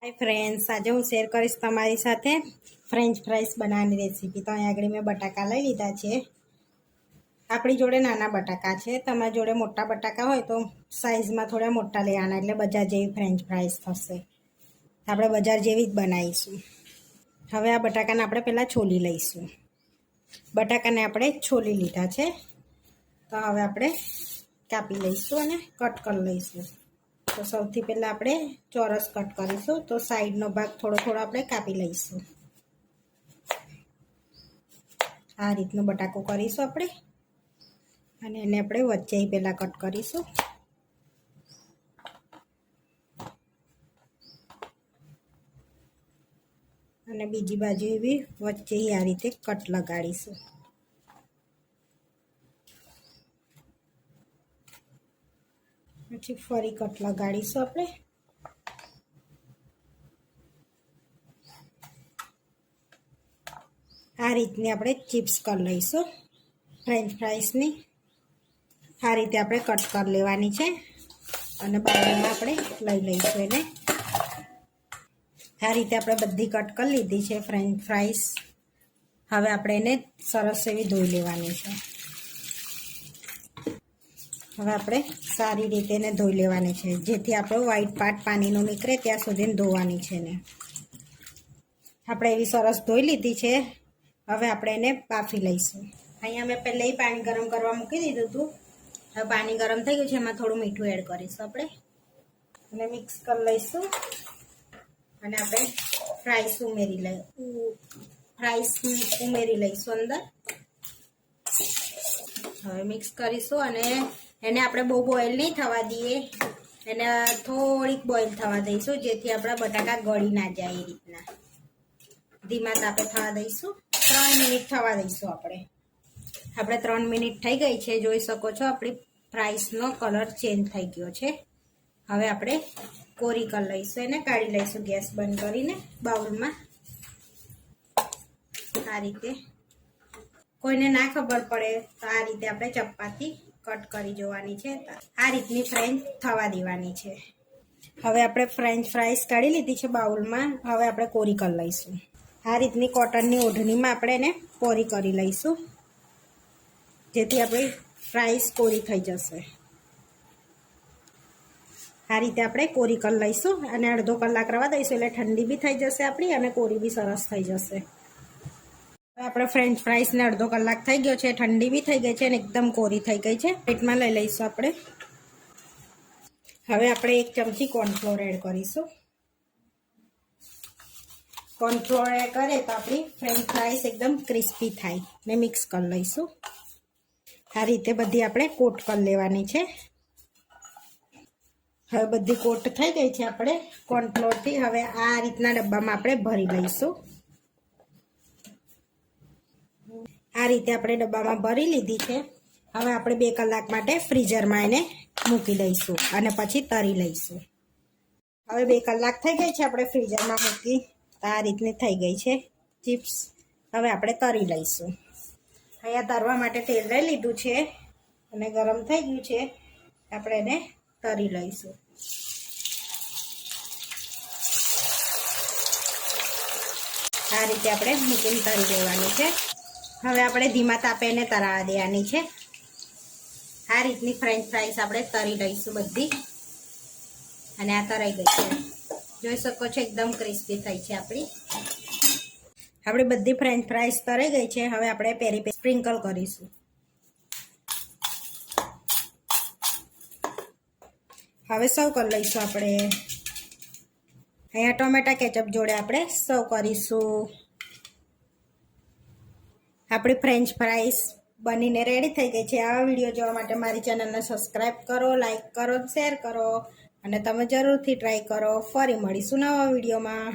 Hi friends, આજે હું share કરીશ તમારી સાથે ફ્રેન્ચ ફ્રાઈસ બનાવવાની રેસીપી। તો અહીંયા આગળ મેં બટાકા લઈ લીધા છે। આપણી જોડે નાના બટાકા છે, તમારી જોડે મોટા બટાકા હોય તો સાઇઝમાં થોડા મોટા લેવાના, એટલે બજાર જેવી ફ્રેન્ચ ફ્રાઈસ થશે। આપણે બજાર જેવી જ બનાવીશું। હવે આ બટાકાને આપણે પહેલાં છોલી લઈશું। બટાકાને આપણે છોલી લીધા છે, તો હવે આપણે કાપી લઈશું અને કટ કરી લઈશું। તો સૌથી પહેલાં આપણે ચોરસ કટ કરીશું, તો સાઈડનો ભાગ થોડો થોડો આપણે કાપી લઈશું। આ રીતનું બટાકો કરીશું આપણે, અને એને આપણે વચ્ચે પહેલાં કટ કરીશું। અને બીજી બાજુ એવી વચ્ચે આ રીતે કટ લગાડીશું। પછી ફરી કટ લગાડીશું આપણે। આ રીતની આપણે ચિપ્સ કરી લઈશું ફ્રેન્ચ ફ્રાઈસની। આ રીતે આપણે કટ કરી લેવાની છે, અને બાઉલમાં આપણે લઈ લઈશું એને। આ રીતે આપણે બધી કટ કરી લીધી છે ફ્રેન્ચ ફ્રાઈસ। હવે આપણે એને સરસ એવી ધોઈ લેવાની છે। હવે આપણે સારી રીતે એને ધોઈ લેવાની છે, જેથી આપણો વ્હાઈટ પાર્ટ પાણીનો નીકળે ત્યાં સુધી ધોવાની છે ને। આપણે એવી સરસ ધોઈ લીધી છે। હવે આપણે એને બાફી લઈશું। અહીંયા મેં પહેલાં પાણી ગરમ કરવા મૂકી દીધું હતું। હવે પાણી ગરમ થઈ ગયું છે, એમાં થોડું મીઠું એડ કરીશું આપણે, અને મિક્સ કરી લઈશું। અને આપણે ફ્રાઈસ ઉમેરી લઈશું અંદર। હવે મિક્સ કરીશું, અને એને આપણે બહુ બોઇલ નહીં થવા દઈએ, એને થોડીક બોઇલ થવા દઈશું, જેથી આપણા બટાકા ગળી ના જાય એ રીતના। ધીમા તાપે થવા દઈશું। 3 મિનિટ થવા દઈશું આપણે। 3 મિનિટ થઈ ગઈ છે, જોઈ શકો છો આપણી ફ્રાઈસનો કલર ચેન્જ થઈ ગયો છે। હવે આપણે કોરી કરી લઈશું, એને કાઢી લઈશું ગેસ બંધ કરીને બાઉલમાં। આ રીતે કોઈને ના ખબર પડે તો આ રીતે આપણે ચપ્પાથી કટ કરી જોવાની છે। આ રીતની ફ્રેન્ચ થવા દેવાની છે। હવે આપણે ફ્રેન્ચ ફ્રાઈસ કાઢી લીધી છે બાઉલમાં। હવે આપણે કોરી કરી લઈશું। આ રીતની કોટનની ઓઢણીમાં આપણે એને કોરી કરી લઈશું, જેથી આપણી ફ્રાઈસ કોરી થઈ જશે। આ રીતે આપણે કોરી કરી લઈશું, અને અડધો કલાક રવા દઈશું, એટલે ઠંડી બી થઈ જશે આપણી, અને કોરી બી સરસ થઈ જશે। આપણે ફ્રેન્ચ ફ્રાઈસને અડધો કલાક થઈ ગયો છે, ઠંડી બી થઈ ગઈ છે, અને એકદમ કોરી થઈ ગઈ છે। પ્લેટમાં લઈ લઈશું આપણે। હવે આપણે 1 ચમચી કોર્નફ્લોર એડ કરીશું। કોર્નફ્લોર એડ કરીએ તો આપણી ફ્રેન્ચ ફ્રાઈસ એકદમ ક્રિસ્પી થાય ને। મિક્સ કરી લઈશું। આ રીતે બધી આપણે કોટ કરી લેવાની છે। હવે બધી કોટ થઈ ગઈ છે આપણે કોર્નફ્લોરથી। હવે આ રીતના ડબ્બામાં આપણે ભરી લઈશું। આ રીતે આપણે ડબ્બામાં ભરી લીધી છે। હવે આપણે 2 કલાક માટે ફ્રીઝરમાં એને મૂકી દઈશું, અને પછી તળી લઈશું। હવે 2 કલાક થઈ ગઈ છે આપણે ફ્રીઝરમાં મૂકી, આ રીતની થઈ ગઈ છે ચિપ્સ। હવે આપણે તળી લઈશું। અહીંયા તળવા માટે તેલ લઈ લીધું છે, અને ગરમ થઈ ગયું છે। આપણે એને તળી લઈશું। આ રીતે આપણે મૂકીને તળી લેવાની છે। હવે આપણે ધીમા તાપે એને તળાવવા દેવાની છે। આ રીતની ફ્રેન્ચ ફ્રાઈસ આપણે તળી લઈશું બધી, અને આ તળાઈ ગઈ છે, જોઈ શકો છો એકદમ ક્રિસ્પી થઈ છે આપણી બધી ફ્રેન્ચ ફ્રાઈસ તળાઈ ગઈ છે। હવે આપણે પેરી સ્પ્રિંકલ કરીશું। હવે સર્વ કરી લઈશું આપણે। અહીંયા ટોમેટા કેચઅપ જોડે આપણે સર્વ કરીશું। આપણી ફ્રેન્ચ ફ્રાઈસ બનીને રેડી થઈ ગઈ છે। આવા વિડીયો જોવા માટે મારી ચેનલને સબસ્ક્રાઈબ કરો, લાઈક કરો, શેર કરો, અને તમે જરૂરથી ટ્રાય કરો। ફરી મળીશું નવા વિડીયોમાં।